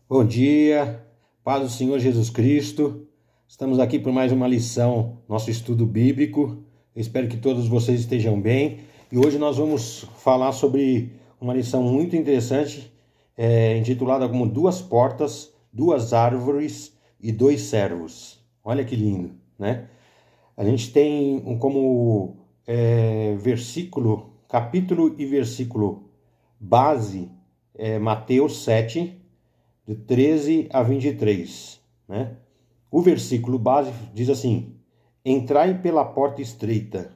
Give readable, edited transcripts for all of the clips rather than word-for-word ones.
Bom dia, paz do Senhor Jesus Cristo. Estamos aqui por mais uma lição, nosso estudo bíblico. Eu espero que todos vocês estejam bem. E hoje nós vamos falar sobre uma lição muito interessante, intitulada como Duas Portas, Duas Árvores e Dois Servos. Olha que lindo, né? A gente tem como versículo, capítulo e versículo base, Mateus 7, de 13 a 23, né? O versículo base diz assim: entrai pela porta estreita,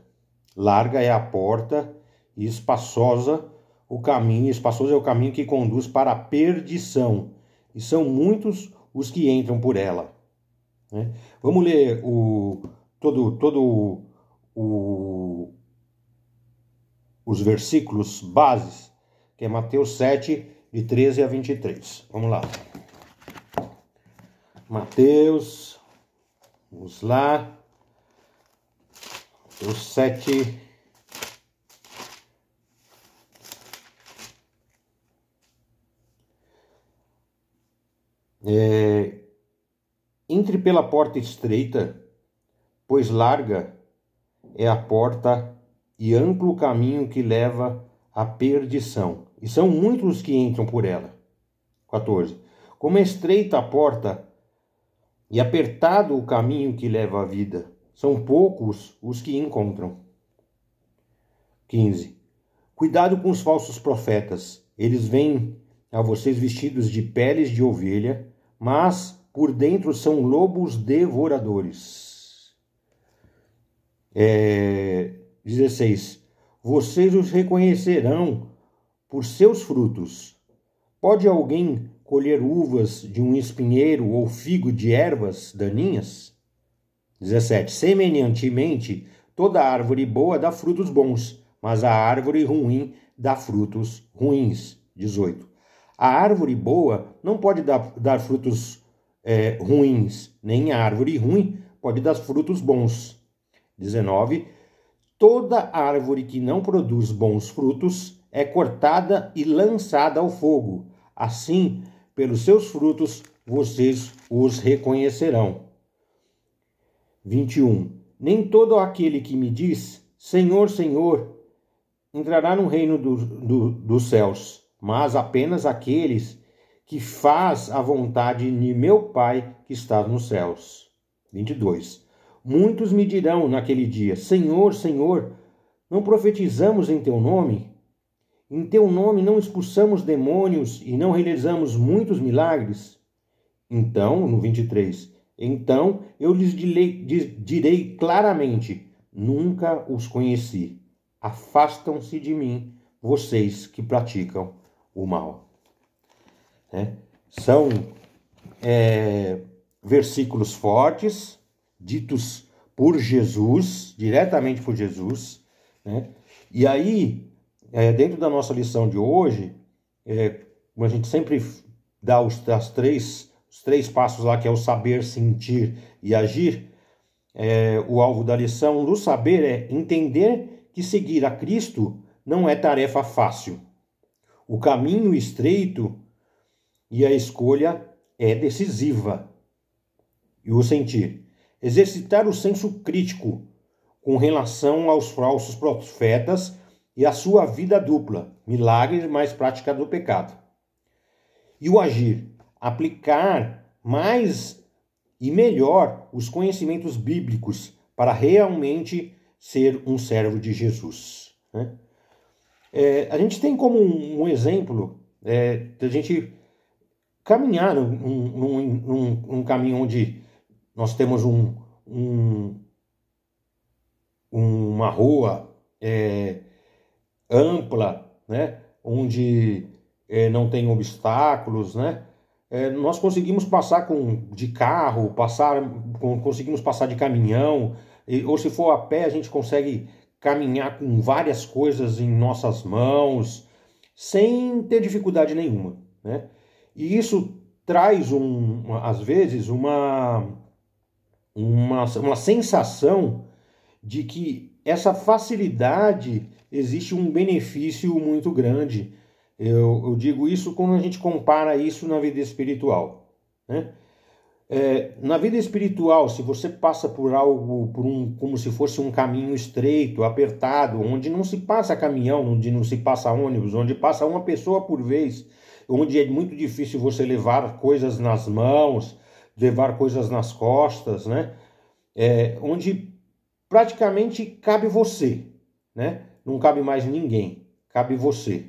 larga é a porta e espaçoso é o caminho que conduz para a perdição, e são muitos os que entram por ela, né? Vamos ler os versículos bases, que é Mateus 7, de 13 a 23. Vamos lá. Mateus, vamos lá. Mateus 7. Entre pela porta estreita, pois larga é a porta e amplo o caminho que leva à perdição, e são muitos os que entram por ela. 14. Como é estreita a porta e apertado o caminho que leva à vida, são poucos os que encontram. 15. Cuidado com os falsos profetas, eles vêm a vocês vestidos de peles de ovelha, mas por dentro são lobos devoradores. 16. Vocês os reconhecerão por seus frutos. Pode alguém colher uvas de um espinheiro ou figo de ervas daninhas? 17. Semelhantemente, toda árvore boa dá frutos bons, mas a árvore ruim dá frutos ruins. 18. A árvore boa não pode dar frutos ruins, nem a árvore ruim pode dar frutos bons. 19. Toda árvore que não produz bons frutos é cortada e lançada ao fogo. Assim, pelos seus frutos, vocês os reconhecerão. 21. Nem todo aquele que me diz, Senhor, Senhor, entrará no reino dos céus, mas apenas aqueles que faz a vontade de meu Pai que está nos céus. 22. Muitos me dirão naquele dia, Senhor, Senhor, não profetizamos em teu nome? Em teu nome não expulsamos demônios e não realizamos muitos milagres? Então, no 23, então eu lhes direi claramente, nunca os conheci. Afastam-se de mim, vocês que praticam o mal. São versículos fortes, ditos por Jesus, diretamente por Jesus, né? E aí, dentro da nossa lição de hoje, como a gente sempre dá os três passos lá, que é o saber, sentir e agir, o alvo da lição do saber é entender que seguir a Cristo não é tarefa fácil. O caminho estreito e a escolha é decisiva. E o sentir. Exercitar o senso crítico com relação aos falsos profetas e a sua vida dupla, milagres mais prática do pecado. E o agir. Aplicar mais e melhor os conhecimentos bíblicos para realmente ser um servo de Jesus, né? A gente tem como um exemplo de a gente caminhar num caminho onde nós temos uma rua ampla, né? Onde não tem obstáculos, né? Nós conseguimos passar de carro, conseguimos passar de caminhão, ou se for a pé, a gente consegue caminhar com várias coisas em nossas mãos, sem ter dificuldade nenhuma, né? E isso traz, às vezes, uma sensação de que essa facilidade existe um benefício muito grande Eu digo isso quando a gente compara isso na vida espiritual, né? Na vida espiritual, se você passa por algo, como se fosse um caminho estreito, apertado, onde não se passa caminhão, onde não se passa ônibus, onde passa uma pessoa por vez, onde é muito difícil você levar coisas nas mãos, levar coisas nas costas, né? Onde praticamente cabe você, né? Não cabe mais ninguém, cabe você.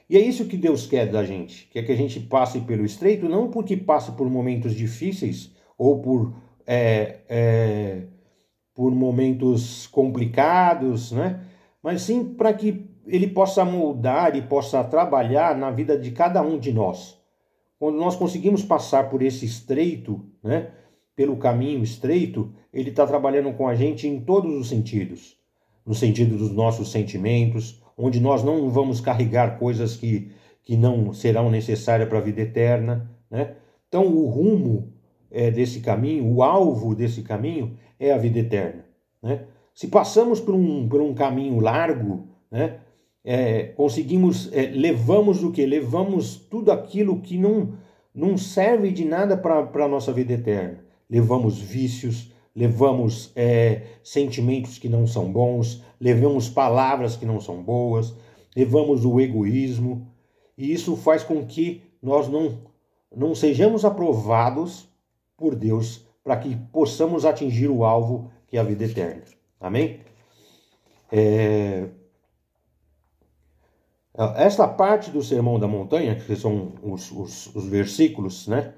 E é isso que Deus quer da gente, quer que a gente passe pelo estreito, não porque passe por momentos difíceis ou por momentos complicados, né? Mas sim para que Ele possa moldar e possa trabalhar na vida de cada um de nós. Quando nós conseguimos passar por esse estreito, né? Pelo caminho estreito, Ele está trabalhando com a gente em todos os sentidos. No sentido dos nossos sentimentos, onde nós não vamos carregar coisas que não serão necessárias para a vida eterna, né? Então, o rumo desse caminho, o alvo desse caminho é a vida eterna, né? Se passamos por um caminho largo, né? Levamos o quê? Levamos tudo aquilo que não serve de nada para a nossa vida eterna. Levamos vícios, levamos sentimentos que não são bons, levamos palavras que não são boas, levamos o egoísmo, e isso faz com que nós não sejamos aprovados por Deus para que possamos atingir o alvo que é a vida eterna. Amém? Esta parte do Sermão da Montanha, que são os versículos, né?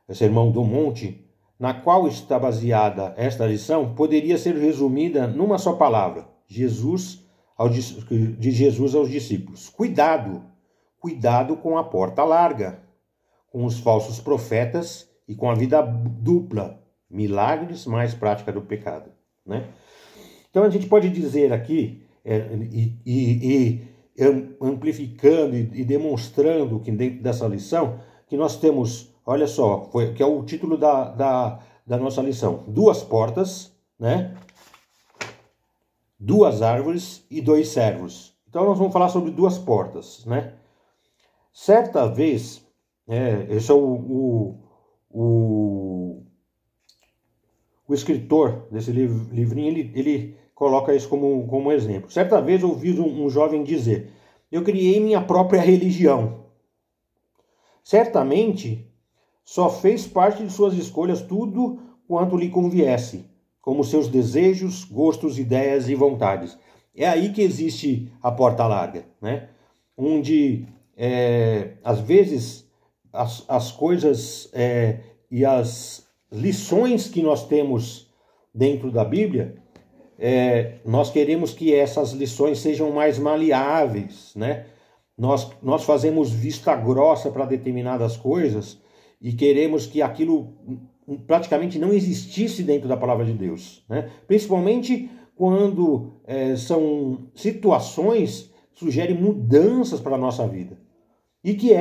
O Sermão do Monte, na qual está baseada esta lição, poderia ser resumida numa só palavra: de Jesus aos discípulos. Cuidado com a porta larga, com os falsos profetas e com a vida dupla, milagres mais prática do pecado, né? Então a gente pode dizer aqui, amplificando e demonstrando que dentro dessa lição, que nós temos, olha só, que é o título da nossa lição: 2 portas, né? 2 árvores e 2 servos. Então nós vamos falar sobre 2 portas, né? Certa vez, esse é o escritor desse livrinho, ele coloca isso como exemplo. Certa vez ouvi um jovem dizer: eu criei minha própria religião. Certamente, só fez parte de suas escolhas tudo quanto lhe conviesse, como seus desejos, gostos, ideias e vontades. É aí que existe a porta larga, né? Onde, às vezes, as coisas e as lições que nós temos dentro da Bíblia, nós queremos que essas lições sejam mais maleáveis, né? Nós fazemos vista grossa para determinadas coisas e queremos que aquilo praticamente não existisse dentro da palavra de Deus, né? Principalmente quando são situações que sugerem mudanças para a nossa vida. E que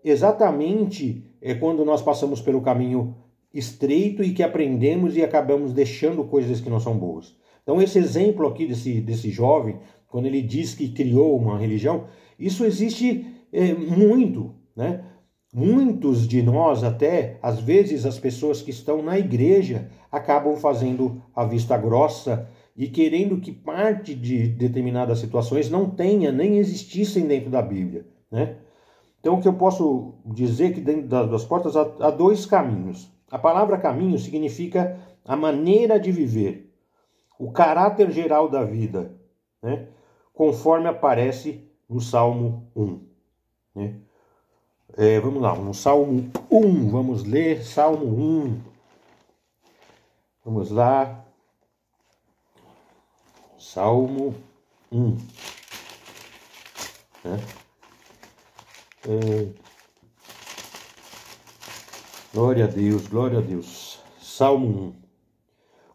exatamente quando nós passamos pelo caminho estreito e que aprendemos e acabamos deixando coisas que não são boas. Então esse exemplo aqui desse jovem, quando ele diz que criou uma religião, isso existe muito, né? Muitos de nós, até, às vezes, as pessoas que estão na igreja acabam fazendo a vista grossa e querendo que parte de determinadas situações não tenha, nem existissem dentro da Bíblia, né? Então, o que eu posso dizer é que dentro das portas há 2 caminhos. A palavra caminho significa a maneira de viver, o caráter geral da vida, né? Conforme aparece no Salmo 1, né? Vamos lá, no Salmo 1, vamos ler Salmo 1. Vamos lá. Salmo 1. Né? Glória a Deus, glória a Deus. Salmo 1.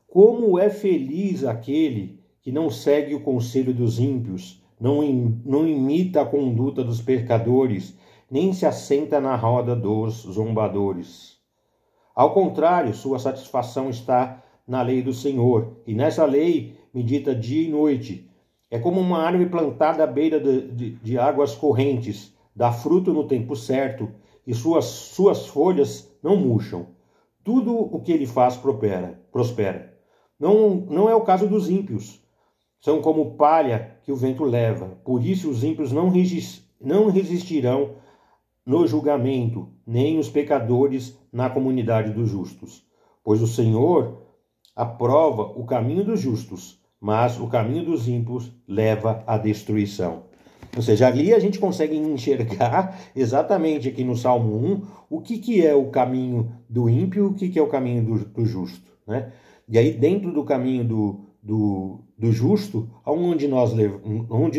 Como é feliz aquele que não segue o conselho dos ímpios, não imita a conduta dos pecadores, nem se assenta na roda dos zombadores. Ao contrário, sua satisfação está na lei do Senhor, e nessa lei medita dia e noite. É como uma árvore plantada à beira de águas correntes, dá fruto no tempo certo e suas folhas não murcham. Tudo o que ele faz prospera. Não é o caso dos ímpios. São como palha que o vento leva. Por isso os ímpios não resistirão no julgamento, nem os pecadores na comunidade dos justos. Pois o Senhor aprova o caminho dos justos, mas o caminho dos ímpios leva à destruição. Ou seja, ali a gente consegue enxergar exatamente aqui no Salmo 1 o que é o caminho do ímpio e o que é o caminho do justo, né? E aí dentro do caminho do justo, onde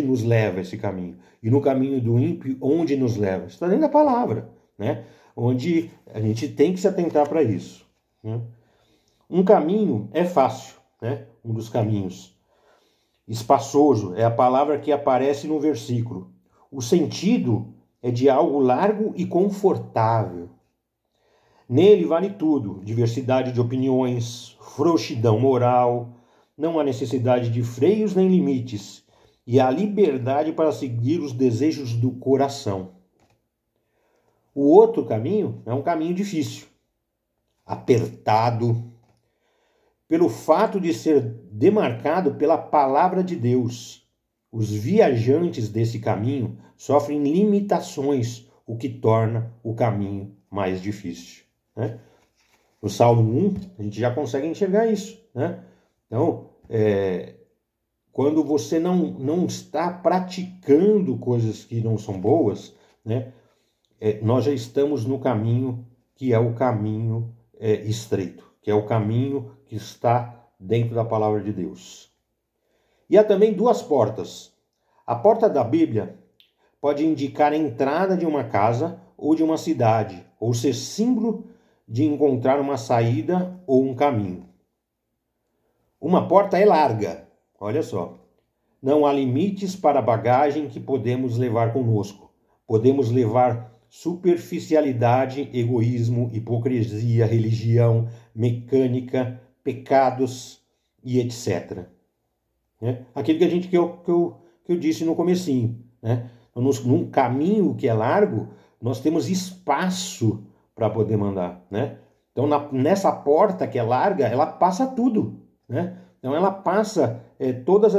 nos leva esse caminho? E no caminho do ímpio, onde nos leva? Está dentro da palavra, né? Onde a gente tem que se atentar para isso, né? Um caminho é fácil, né? Um dos caminhos. Espaçoso é a palavra que aparece no versículo. O sentido é de algo largo e confortável. Nele vale tudo: diversidade de opiniões, frouxidão moral, não há necessidade de freios nem limites, e há liberdade para seguir os desejos do coração. O outro caminho é um caminho difícil, apertado, pelo fato de ser demarcado pela palavra de Deus. Os viajantes desse caminho sofrem limitações, o que torna o caminho mais difícil, né? No Salmo 1, a gente já consegue enxergar isso, né? Então, quando você não está praticando coisas que não são boas, né? Nós já estamos no caminho que é o caminho estreito, que é o caminho que está dentro da palavra de Deus. E há também duas portas. A porta da Bíblia pode indicar a entrada de uma casa ou de uma cidade, ou ser símbolo de encontrar uma saída ou um caminho. Uma porta é larga, olha só. Não há limites para a bagagem que podemos levar conosco. Podemos levar superficialidade, egoísmo, hipocrisia, religião, mecânica, pecados e etc. Aquilo que eu disse no comecinho, né? Num caminho que é largo, nós temos espaço para poder mandar, né? Então, nessa porta que é larga, ela passa tudo, né? Então, ela passa todas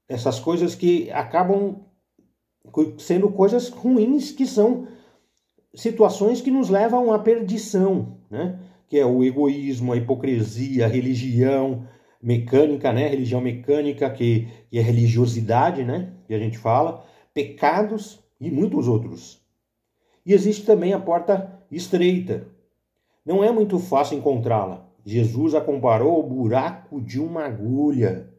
essas coisas que acabam sendo coisas ruins, que são situações que nos levam à perdição, né? Que é o egoísmo, a hipocrisia, a religião mecânica, né? Religião mecânica, que é religiosidade, né? Que a gente fala, pecados e muitos outros. E existe também a porta estreita. Não é muito fácil encontrá-la. Jesus a comparou ao buraco de uma agulha.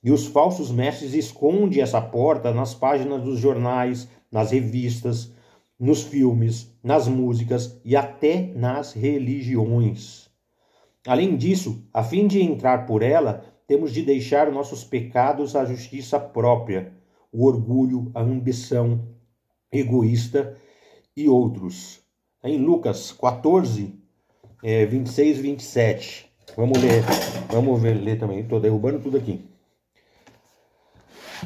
E os falsos mestres escondem essa porta nas páginas dos jornais, nas revistas, nos filmes, nas músicas e até nas religiões. Além disso, a fim de entrar por ela, temos de deixar nossos pecados à justiça própria, o orgulho, a ambição egoísta e outros. Em Lucas 14, 26 e 27. Vamos ler também. Estou derrubando tudo aqui.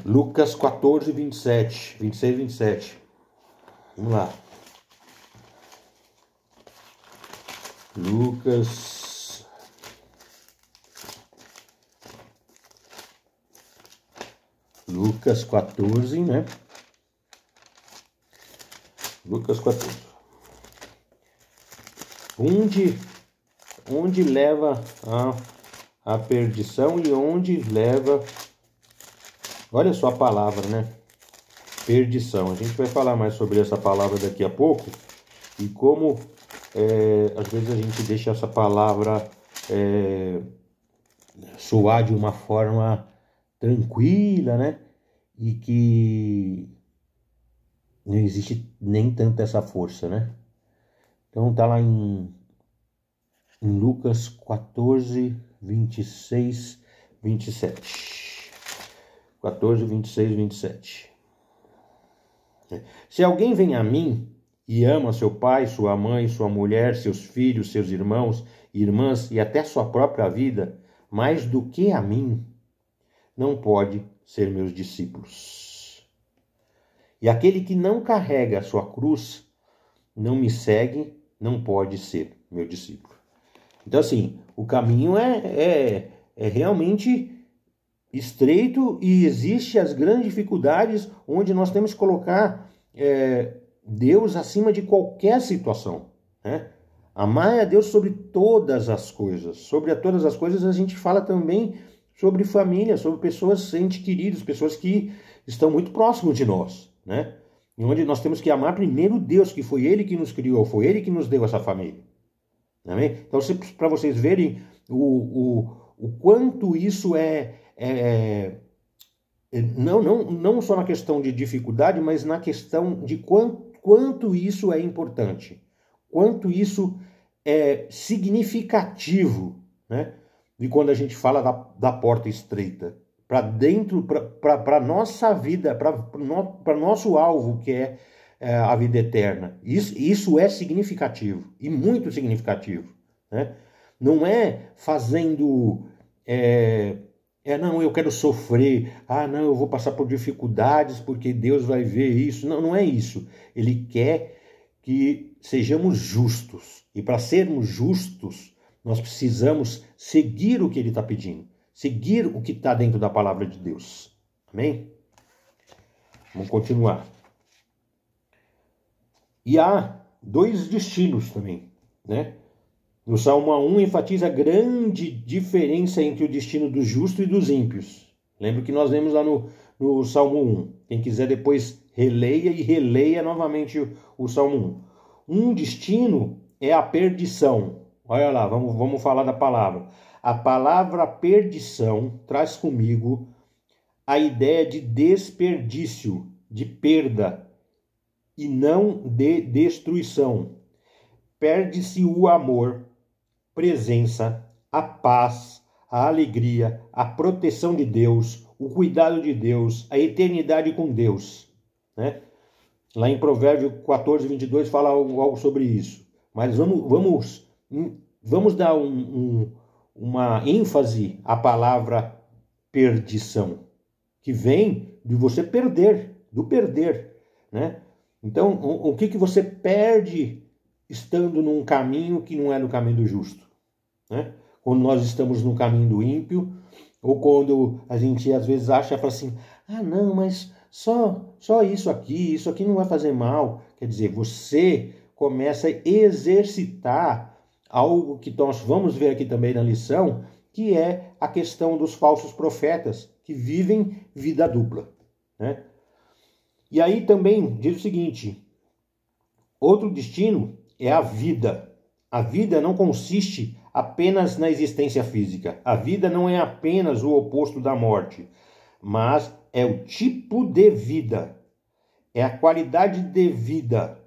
Lucas 14, 26 e 27. Vamos lá. Lucas 14, né? Lucas 14. Onde leva a perdição e onde leva... Olha só a palavra, né? Perdição. A gente vai falar mais sobre essa palavra daqui a pouco e como às vezes a gente deixa essa palavra soar de uma forma tranquila, né? E que não existe nem tanta essa força, né? Então tá lá em Lucas 14, 26, 27. 14, 26, 27. Se alguém vem a mim e ama seu pai, sua mãe, sua mulher, seus filhos, seus irmãos, irmãs e até sua própria vida, mais do que a mim, não pode ser meus discípulos. E aquele que não carrega a sua cruz, não me segue, não pode ser meu discípulo. Então, assim, o caminho é realmente estreito e existe as grandes dificuldades onde nós temos que colocar Deus acima de qualquer situação, né? Amar a Deus sobre todas as coisas. Sobre todas as coisas a gente fala também sobre família, sobre pessoas entes queridos, pessoas que estão muito próximos de nós, né? E onde nós temos que amar primeiro Deus, que foi Ele que nos criou, foi Ele que nos deu essa família. Amém? Então, para vocês verem o quanto isso não só na questão de dificuldade, mas na questão de quanto isso é importante, quanto isso é significativo, né? De quando a gente fala da porta estreita, para dentro, para a nossa vida, para nosso alvo, que é a vida eterna. Isso é significativo, e muito significativo, né? Não é fazendo... não, eu quero sofrer, não, eu vou passar por dificuldades porque Deus vai ver isso. Não, não é isso. Ele quer que sejamos justos. E para sermos justos, nós precisamos seguir o que Ele está pedindo. Seguir o que está dentro da palavra de Deus. Amém? Vamos continuar. E há dois destinos também, né? No Salmo 1 enfatiza a grande diferença entre o destino do justo e dos ímpios. Lembra que nós vemos lá no Salmo 1. Quem quiser depois releia novamente o Salmo 1. Um destino é a perdição. Olha lá, vamos falar da palavra. A palavra perdição traz comigo a ideia de desperdício, de perda, e não de destruição. Perde-se o amor, presença, a paz, a alegria, a proteção de Deus, o cuidado de Deus, a eternidade com Deus, né? Lá em Provérbios 14, 22 fala algo sobre isso. Mas vamos dar uma ênfase à palavra perdição, que vem de você perder, do perder, né? Então, o que você perde estando num caminho que não é no caminho do justo, né? Quando nós estamos no caminho do ímpio, ou quando a gente às vezes acha, fala assim, não, mas só isso aqui não vai fazer mal. Quer dizer, você começa a exercitar algo que nós vamos ver aqui também na lição, que é a questão dos falsos profetas, que vivem vida dupla, né? E aí também diz o seguinte, outro destino é a vida. A vida não consiste apenas na existência física. A vida não é apenas o oposto da morte, mas é o tipo de vida, é a qualidade de vida,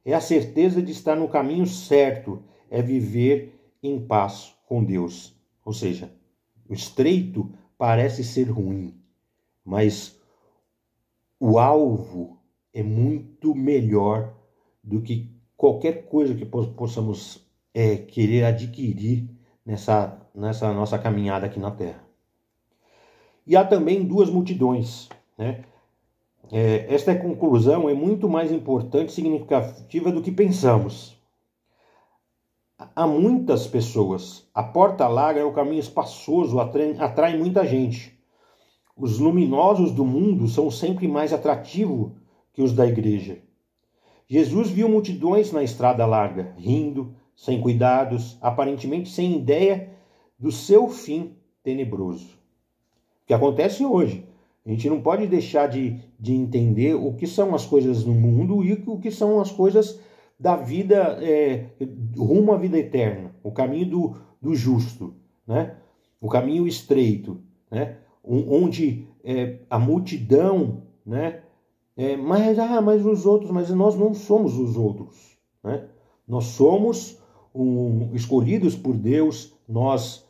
é a certeza de estar no caminho certo, é viver em paz com Deus. Ou seja, o estreito parece ser ruim, mas o alvo é muito melhor do que qualquer coisa que possamos querer adquirir nessa nossa caminhada aqui na Terra. E há também duas multidões, né? Esta conclusão é muito mais importante e significativa do que pensamos. Há muitas pessoas. A porta larga é o caminho espaçoso, atrai muita gente. Os luminosos do mundo são sempre mais atrativos que os da igreja. Jesus viu multidões na estrada larga, rindo, sem cuidados, aparentemente sem ideia do seu fim tenebroso. O que acontece hoje? A gente não pode deixar de entender o que são as coisas no mundo e o que são as coisas da vida, rumo à vida eterna, o caminho do justo, né? O caminho estreito, né? Onde a multidão, né? Mas os outros, mas nós não somos os outros, né? Nós somos escolhidos por Deus, nós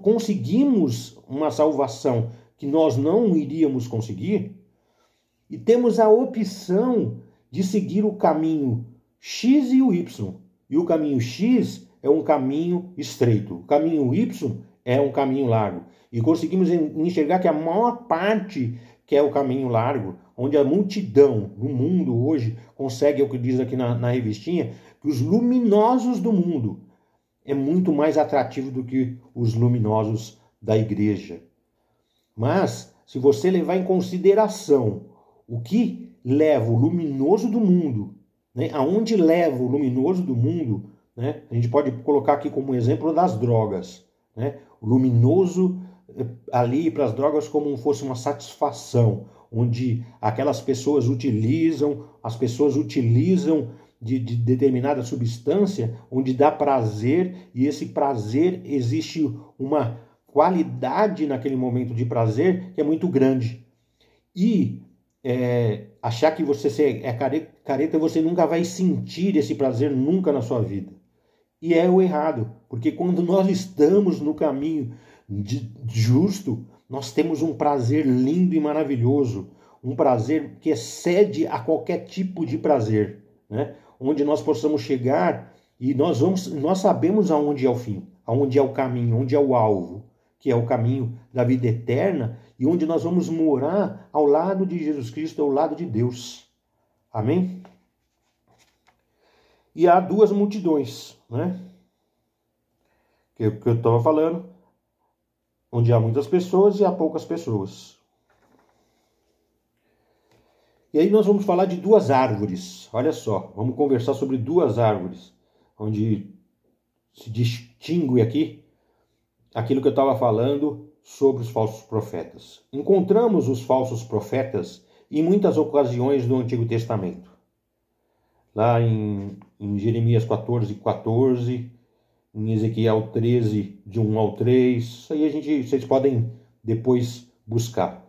conseguimos uma salvação que nós não iríamos conseguir, e temos a opção de seguir o caminho X e o Y. E o caminho X é um caminho estreito. O caminho Y é um caminho largo. E conseguimos enxergar que a maior parte que é o caminho largo, onde a multidão no mundo hoje consegue, é o que diz aqui na revistinha, que os luminosos do mundo é muito mais atrativo do que os luminosos da igreja. Mas, se você levar em consideração o que leva o luminoso do mundo, né, aonde leva o luminoso do mundo, né, a gente pode colocar aqui como exemplo das drogas, né, o luminoso ali para as drogas como fosse uma satisfação, onde aquelas pessoas utilizam de determinada substância, onde dá prazer, e esse prazer, existe uma qualidade naquele momento de prazer que é muito grande. E achar que você é careta, você nunca vai sentir esse prazer nunca na sua vida. E é o errado, porque quando nós estamos no caminho justo, nós temos um prazer lindo e maravilhoso, um prazer que excede a qualquer tipo de prazer, né? Onde nós possamos chegar e nós sabemos aonde é o fim, aonde é o caminho, onde é o alvo, que é o caminho da vida eterna, e onde nós vamos morar ao lado de Jesus Cristo, ao lado de Deus. Amém? E há duas multidões, né? Que eu estava falando, onde há muitas pessoas e há poucas pessoas. E aí nós vamos falar de duas árvores. Olha só, vamos conversar sobre duas árvores, onde se distingue aqui aquilo que eu estava falando sobre os falsos profetas. Encontramos os falsos profetas em muitas ocasiões do Antigo Testamento. Lá em Jeremias 14:14, em Ezequiel 13, de 1 ao 3, isso aí vocês podem depois buscar.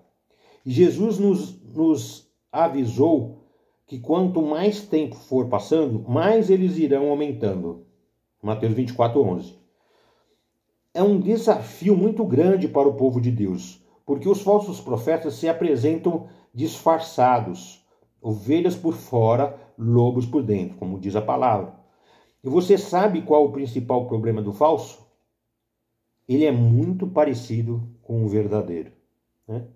E Jesus nos avisou que quanto mais tempo for passando, mais eles irão aumentando. Mateus 24:11. É um desafio muito grande para o povo de Deus, porque os falsos profetas se apresentam disfarçados, ovelhas por fora, lobos por dentro, como diz a palavra. E você sabe qual o principal problema do falso? Ele é muito parecido com o verdadeiro, né?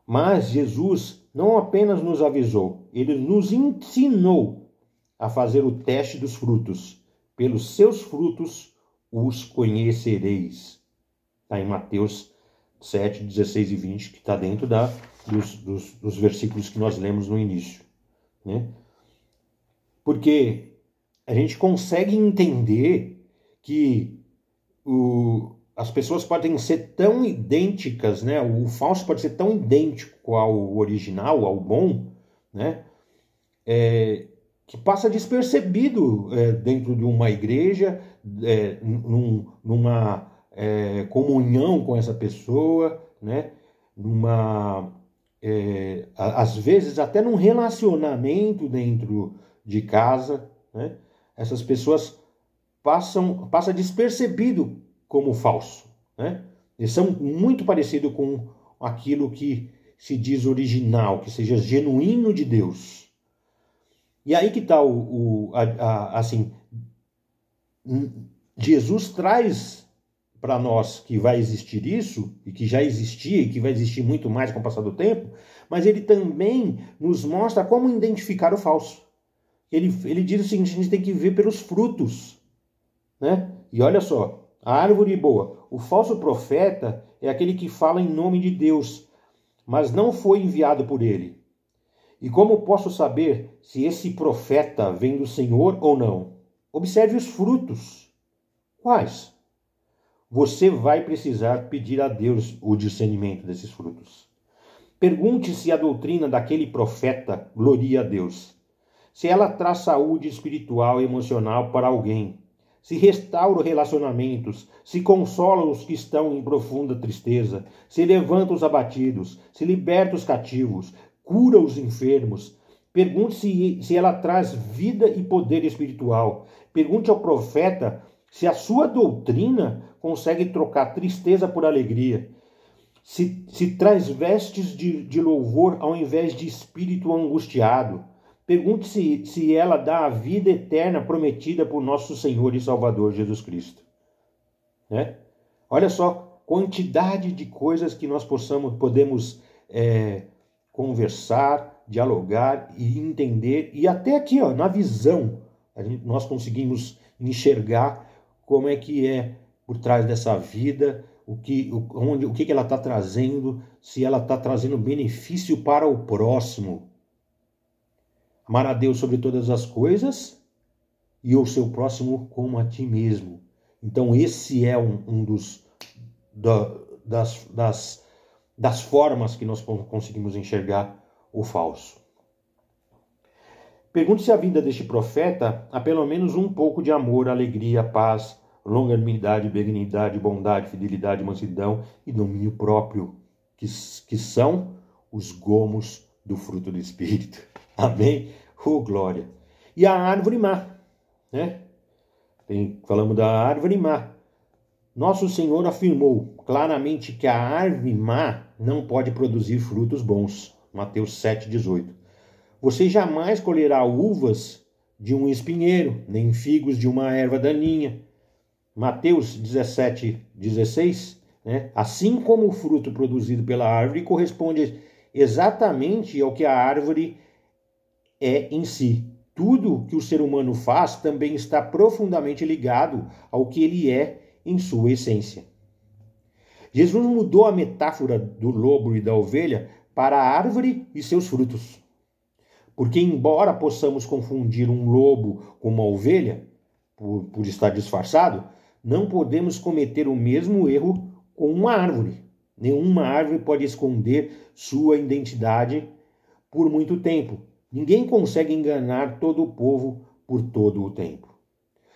Mas Jesus não apenas nos avisou, ele nos ensinou a fazer o teste dos frutos. Pelos seus frutos os conhecereis. Está em Mateus 7, 16 e 20, que está dentro dos versículos que nós lemos no início, né? Porque a gente consegue entender que as pessoas podem ser tão idênticas, né? O falso pode ser tão idêntico ao original, ao bom, né? Que passa despercebido dentro de uma igreja, numa comunhão com essa pessoa, né? Às vezes até num relacionamento dentro de casa, né? Essas pessoas passam despercebido como falso, né? Eles são muito parecidos com aquilo que se diz original, que seja genuíno de Deus. E aí que está assim, Jesus traz para nós que vai existir isso, e que já existia, e que vai existir muito mais com o passar do tempo, mas ele também nos mostra como identificar o falso. Ele diz o seguinte: a gente tem que ver pelos frutos, né? E olha só, a árvore boa. O falso profeta é aquele que fala em nome de Deus, mas não foi enviado por ele. E como posso saber se esse profeta vem do Senhor ou não? Observe os frutos. Quais? Você vai precisar pedir a Deus o discernimento desses frutos. Pergunte se a doutrina daquele profeta gloria a Deus. Se ela traz saúde espiritual e emocional para alguém. Se restaura relacionamentos, se consola os que estão em profunda tristeza, se levanta os abatidos, se liberta os cativos, cura os enfermos. Pergunte se ela traz vida e poder espiritual. Pergunte ao profeta se a sua doutrina consegue trocar tristeza por alegria. Se traz vestes de louvor ao invés de espírito angustiado. Pergunte se ela dá a vida eterna prometida por nosso Senhor e Salvador Jesus Cristo, né? Olha só, quantidade de coisas que nós podemos conversar, dialogar e entender. E até aqui, ó, na visão, nós conseguimos enxergar como é que é por trás dessa vida, o que ela está trazendo, se ela está trazendo benefício para o próximo. Amar a Deus sobre todas as coisas e o seu próximo como a ti mesmo. Então esse é um das formas que nós conseguimos enxergar o falso. Pergunte se a vida deste profeta há pelo menos um pouco de amor, alegria, paz, longanimidade, benignidade, bondade, fidelidade, mansidão e domínio próprio, que são os gomos do fruto do Espírito. Amém? Oh, glória! E a árvore má, né? Falamos da árvore má. Nosso Senhor afirmou claramente que a árvore má não pode produzir frutos bons. Mateus 7,18. Você jamais colherá uvas de um espinheiro, nem figos de uma erva daninha. Mateus 17,16. Né? Assim como o fruto produzido pela árvore corresponde exatamente ao que a árvore é em si. Tudo que o ser humano faz também está profundamente ligado ao que ele é em sua essência. Jesus mudou a metáfora do lobo e da ovelha para a árvore e seus frutos. Porque, embora possamos confundir um lobo com uma ovelha, por estar disfarçado, não podemos cometer o mesmo erro com uma árvore. Nenhuma árvore pode esconder sua identidade por muito tempo. Ninguém consegue enganar todo o povo por todo o tempo.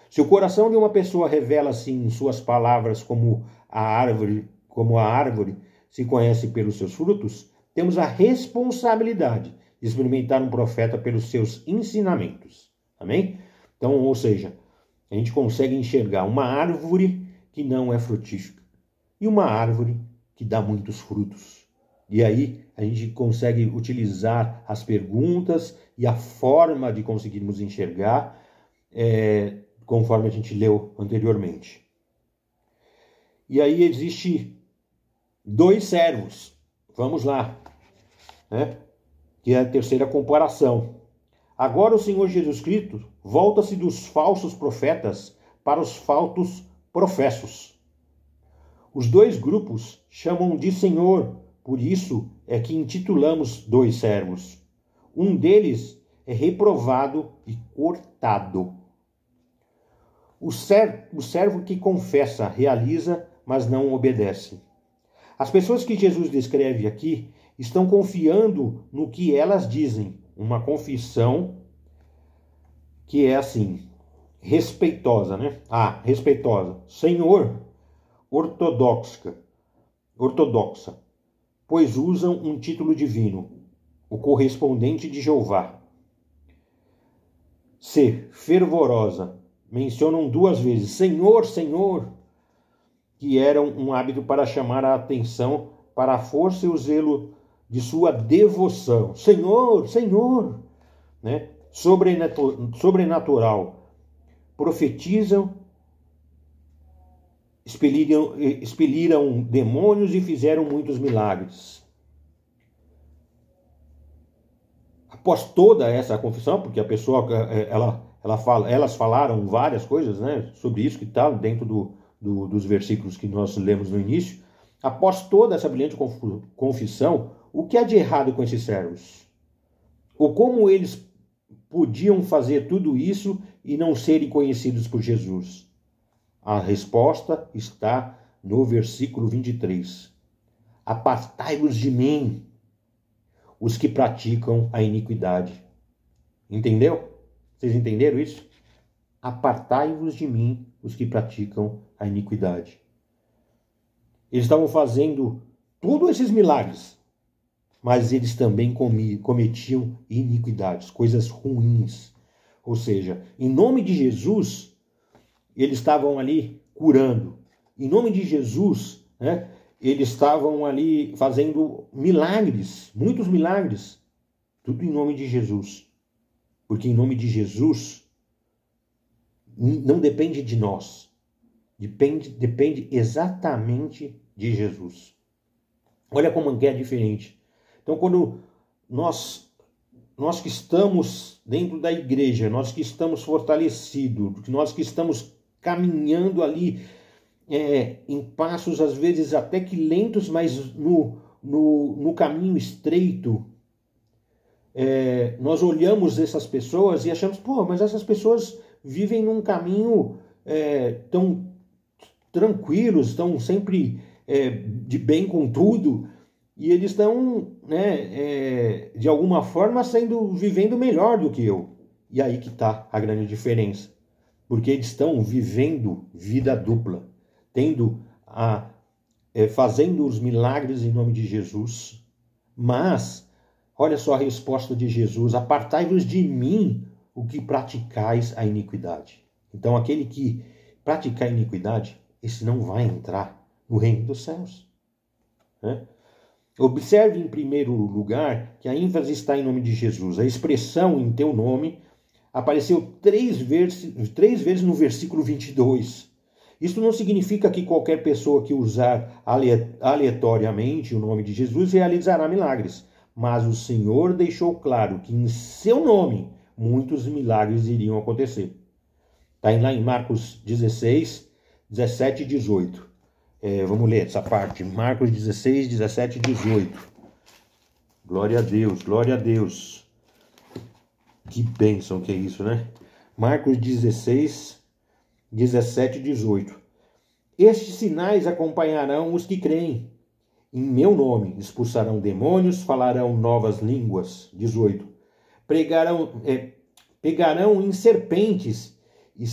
Se o coração de uma pessoa revela-se em suas palavras como a árvore se conhece pelos seus frutos, temos a responsabilidade de experimentar um profeta pelos seus ensinamentos. Amém? Então, ou seja, a gente consegue enxergar uma árvore que não é frutífera e uma árvore que dá muitos frutos. E aí a gente consegue utilizar as perguntas e a forma de conseguirmos enxergar conforme a gente leu anteriormente. E aí existe 2 servos. Vamos lá. Né? Que é a terceira comparação. Agora o Senhor Jesus Cristo volta-se dos falsos profetas para os falsos professos. Os 2 grupos chamam de Senhor, por isso é que intitulamos 2 servos. Um deles é reprovado e cortado. O servo que confessa, realiza, mas não obedece. As pessoas que Jesus descreve aqui estão confiando no que elas dizem. Uma confissão que é assim, respeitosa, né? Respeitosa. Senhor, ortodoxa, pois usam um título divino, o correspondente de Jeová. C, fervorosa. Mencionam 2 vezes, Senhor, Senhor, que era um hábito para chamar a atenção para a força e o zelo de sua devoção. Senhor, Senhor, né? Sobrenatural. Profetizam, expeliram demônios e fizeram muitos milagres. Após toda essa confissão, porque a pessoa, elas falaram várias coisas, né, sobre isso que está dentro dos versículos que nós lemos no início. Após toda essa brilhante confissão, o que há de errado com esses servos? Ou como eles podiam fazer tudo isso e não serem conhecidos por Jesus? A resposta está no versículo 23. Apartai-vos de mim, os que praticam a iniquidade. Entendeu? Vocês entenderam isso? Apartai-vos de mim, os que praticam a iniquidade. Eles estavam fazendo todos esses milagres, mas eles também cometiam iniquidades, coisas ruins. Ou seja, em nome de Jesus, eles estavam ali curando. Em nome de Jesus, né, eles estavam ali fazendo milagres, muitos milagres. Tudo em nome de Jesus. Porque em nome de Jesus, não depende de nós. Depende exatamente de Jesus. Olha como é diferente. Então, quando nós que estamos dentro da igreja, nós que estamos fortalecidos, nós que estamos caminhando ali em passos às vezes até que lentos, mas no caminho estreito, nós olhamos essas pessoas e achamos, pô, mas essas pessoas vivem num caminho tão tranquilos, estão sempre de bem com tudo, e eles estão, de alguma forma, vivendo melhor do que eu. E aí que está a grande diferença. Porque eles estão vivendo vida dupla, fazendo os milagres em nome de Jesus. Mas, olha só a resposta de Jesus: apartai-vos de mim, o que praticais a iniquidade. Então, aquele que praticar a iniquidade, esse não vai entrar no reino dos céus. Observe, em primeiro lugar, que a ênfase está em nome de Jesus. A expressão em teu nome apareceu 3 vezes no versículo 22. Isso não significa que qualquer pessoa que usar aleatoriamente o nome de Jesus realizará milagres. Mas o Senhor deixou claro que em seu nome muitos milagres iriam acontecer. Está lá em Marcos 16, 17 e 18. Vamos ler essa parte. Marcos 16, 17 e 18. Glória a Deus, glória a Deus. Que bênção que é isso, né? Marcos 16, 17 e 18. Estes sinais acompanharão os que creem. Em meu nome expulsarão demônios, falarão novas línguas. 18. Pegarão em serpentes e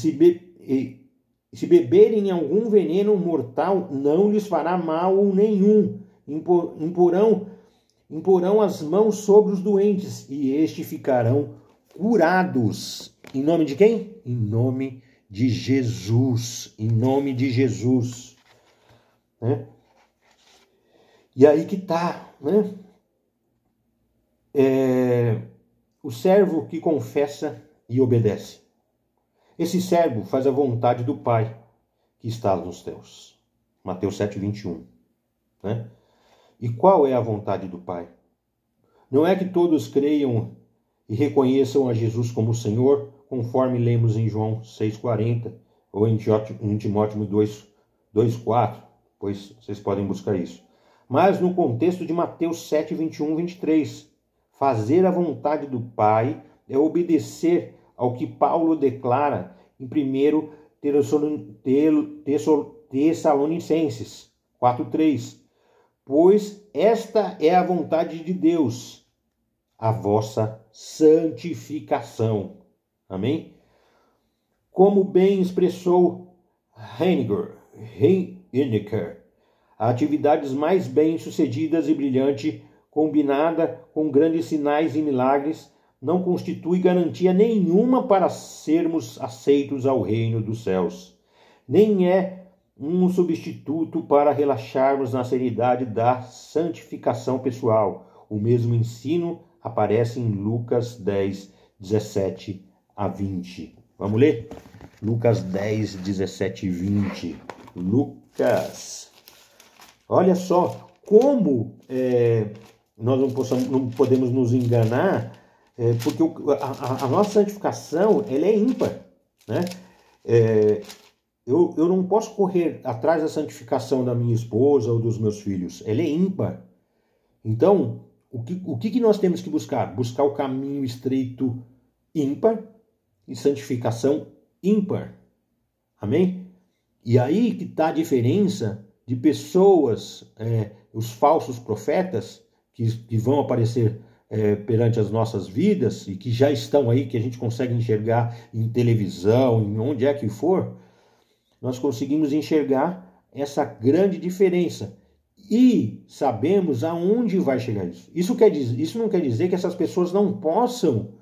se beberem algum veneno mortal, não lhes fará mal nenhum. Imporão as mãos sobre os doentes e estes ficarão curados. Em nome de quem? Em nome de Jesus. Em nome de Jesus. E aí que está, né? O servo que confessa e obedece. Esse servo faz a vontade do Pai que está nos céus. Mateus 7, 21. E qual é a vontade do Pai? Não é que todos creiam e reconheçam a Jesus como Senhor, conforme lemos em João 6,40 ou em Timóteo 2,4, pois vocês podem buscar isso. Mas no contexto de Mateus 7, 21, 23, fazer a vontade do Pai é obedecer ao que Paulo declara em 1 Tessalonicenses 4,3. Pois esta é a vontade de Deus, a vossa santificação. Amém? Como bem expressou Heinecker, atividades mais bem-sucedidas e brilhante, combinada com grandes sinais e milagres, não constitui garantia nenhuma para sermos aceitos ao reino dos céus. Nem é um substituto para relaxarmos na seriedade da santificação pessoal. O mesmo ensino aparece em Lucas 10, 17 a 20. Vamos ler? Lucas 10, 17 e 20. Lucas. Olha só como nós não podemos nos enganar, porque a nossa santificação ela é ímpar, né? Eu não posso correr atrás da santificação da minha esposa ou dos meus filhos. Ela é ímpar. Então, o que nós temos que buscar? Buscar o caminho estreito ímpar e santificação ímpar. Amém? E aí que está a diferença de pessoas, os falsos profetas, que vão aparecer perante as nossas vidas e que já estão aí, que a gente consegue enxergar em televisão, em onde é que for, nós conseguimos enxergar essa grande diferença e sabemos aonde vai chegar isso. Isso não quer dizer que essas pessoas não possam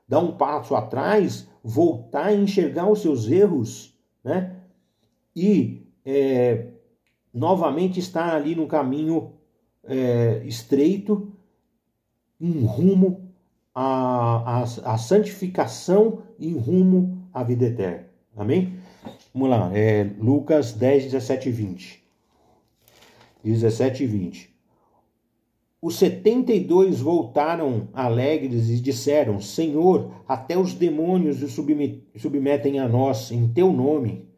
dar um passo atrás, voltar a enxergar os seus erros, né? E novamente estar ali no caminho estreito, em rumo à santificação, em rumo à vida eterna. Amém? Vamos lá, Lucas 10, 17 e 20. 17 e 20. Os 72 voltaram alegres e disseram: Senhor, até os demônios se submetem a nós em teu nome.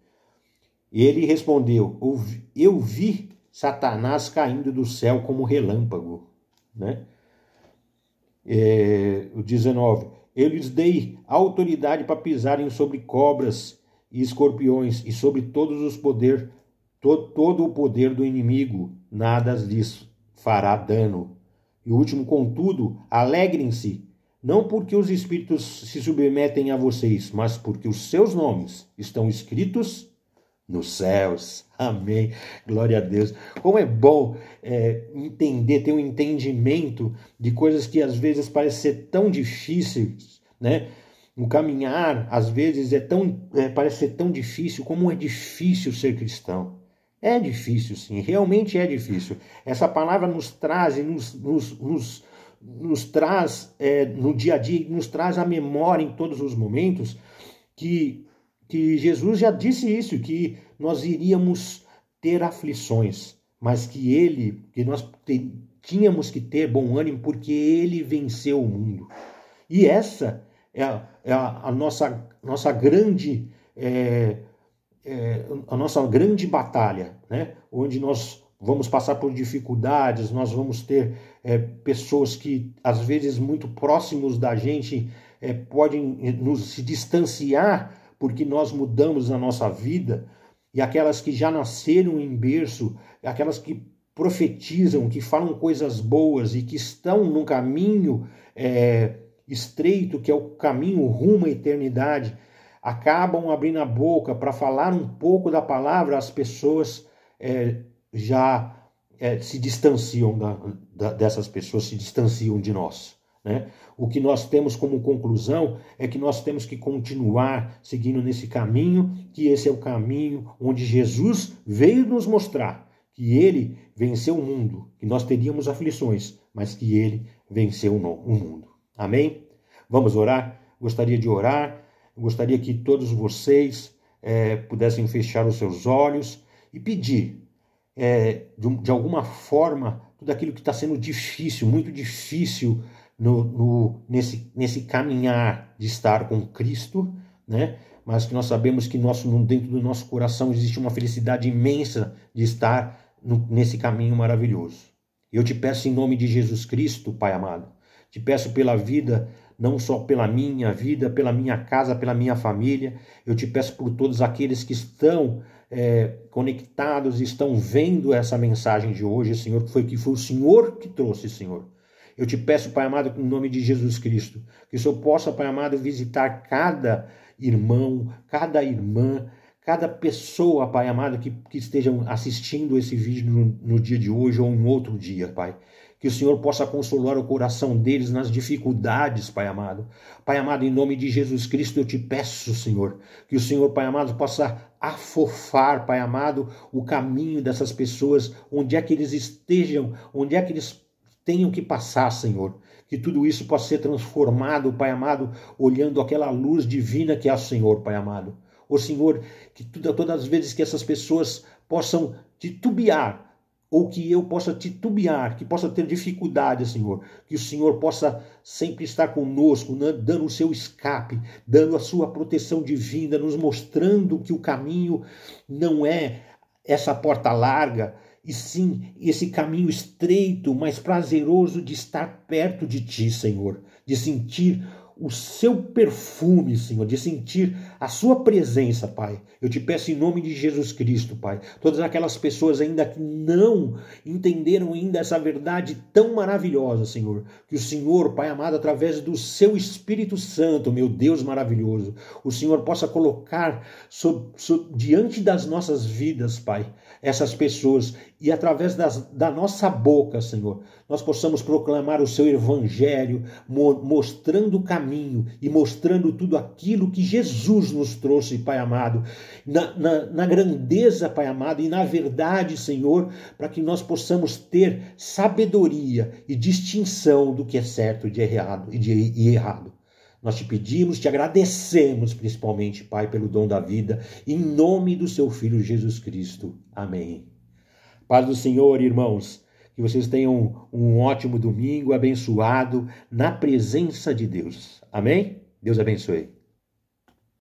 E ele respondeu: eu vi Satanás caindo do céu como relâmpago. Né? O 19. Eu lhes dei autoridade para pisarem sobre cobras e escorpiões e sobre todos os poder, todo o poder do inimigo, nada lhes fará dano. E o último, contudo, alegrem-se, não porque os espíritos se submetem a vocês, mas porque os seus nomes estão escritos nos céus. Amém. Glória a Deus. Como é bom entender, ter um entendimento de coisas que às vezes parecem ser tão difíceis, né? O caminhar, às vezes, parece ser tão difícil. Como é difícil ser cristão. É difícil, sim. Realmente é difícil. Essa palavra nos traz, nos traz no dia a dia, nos traz a memória em todos os momentos que Jesus já disse isso, que nós iríamos ter aflições, mas que nós tínhamos que ter bom ânimo porque ele venceu o mundo. E essa é a nossa grande batalha, né? Onde nós vamos passar por dificuldades, nós vamos ter pessoas que às vezes muito próximos da gente podem se distanciar porque nós mudamos a nossa vida, e aquelas que já nasceram em berço, aquelas que profetizam, que falam coisas boas e que estão num caminho estreito, que é o caminho rumo à eternidade, acabam abrindo a boca para falar um pouco da palavra, as pessoas já se distanciam dessas pessoas, se distanciam de nós. Né? O que nós temos como conclusão é que nós temos que continuar seguindo nesse caminho, que esse é o caminho onde Jesus veio nos mostrar que ele venceu o mundo, que nós teríamos aflições, mas que ele venceu o mundo. Amém? Vamos orar? Gostaria de orar, gostaria que todos vocês pudessem fechar os seus olhos e pedir, de alguma forma, tudo aquilo que está sendo difícil, muito difícil, nesse caminhar de estar com Cristo, né? Mas que nós sabemos que dentro do nosso coração existe uma felicidade imensa de estar nesse caminho maravilhoso. Eu te peço em nome de Jesus Cristo, Pai amado, te peço pela vida, não só pela minha vida, pela minha casa, pela minha família, eu te peço por todos aqueles que estão conectados, estão vendo essa mensagem de hoje, Senhor, que foi o Senhor que trouxe, Senhor. Eu te peço, Pai amado, em nome de Jesus Cristo, que o Senhor possa, Pai amado, visitar cada irmão, cada irmã, cada pessoa, Pai amado, que estejam assistindo esse vídeo no dia de hoje ou em outro dia, Pai. Que o Senhor possa consolar o coração deles nas dificuldades, Pai amado. Pai amado, em nome de Jesus Cristo, eu te peço, Senhor, que o Senhor, Pai amado, possa afofar, Pai amado, o caminho dessas pessoas, onde é que eles estejam, onde é que eles tenham que passar, Senhor. Que tudo isso possa ser transformado, Pai amado, olhando aquela luz divina que é o Senhor, Pai amado. Ô Senhor, que todas as vezes que essas pessoas possam titubear, ou que eu possa titubear, que possa ter dificuldade, Senhor, que o Senhor possa sempre estar conosco, dando o seu escape, dando a sua proteção divina, nos mostrando que o caminho não é essa porta larga, e sim esse caminho estreito, mas prazeroso de estar perto de Ti, Senhor, de sentir o seu perfume, Senhor, de sentir a sua presença, Pai. Eu te peço em nome de Jesus Cristo, Pai. Todas aquelas pessoas ainda que não entenderam ainda essa verdade tão maravilhosa, Senhor, que o Senhor, Pai amado, através do seu Espírito Santo, meu Deus maravilhoso, o Senhor possa colocar diante das nossas vidas, Pai, essas pessoas, e através da nossa boca, Senhor, nós possamos proclamar o seu evangelho, mostrando o caminho e mostrando tudo aquilo que Jesus nos trouxe, Pai amado, na grandeza, Pai amado, e na verdade, Senhor, para que nós possamos ter sabedoria e distinção do que é certo e de errado. Nós te pedimos, te agradecemos principalmente, Pai, pelo dom da vida, em nome do seu Filho Jesus Cristo. Amém. Paz do Senhor, irmãos, que vocês tenham um ótimo domingo abençoado na presença de Deus. Amém? Deus abençoe.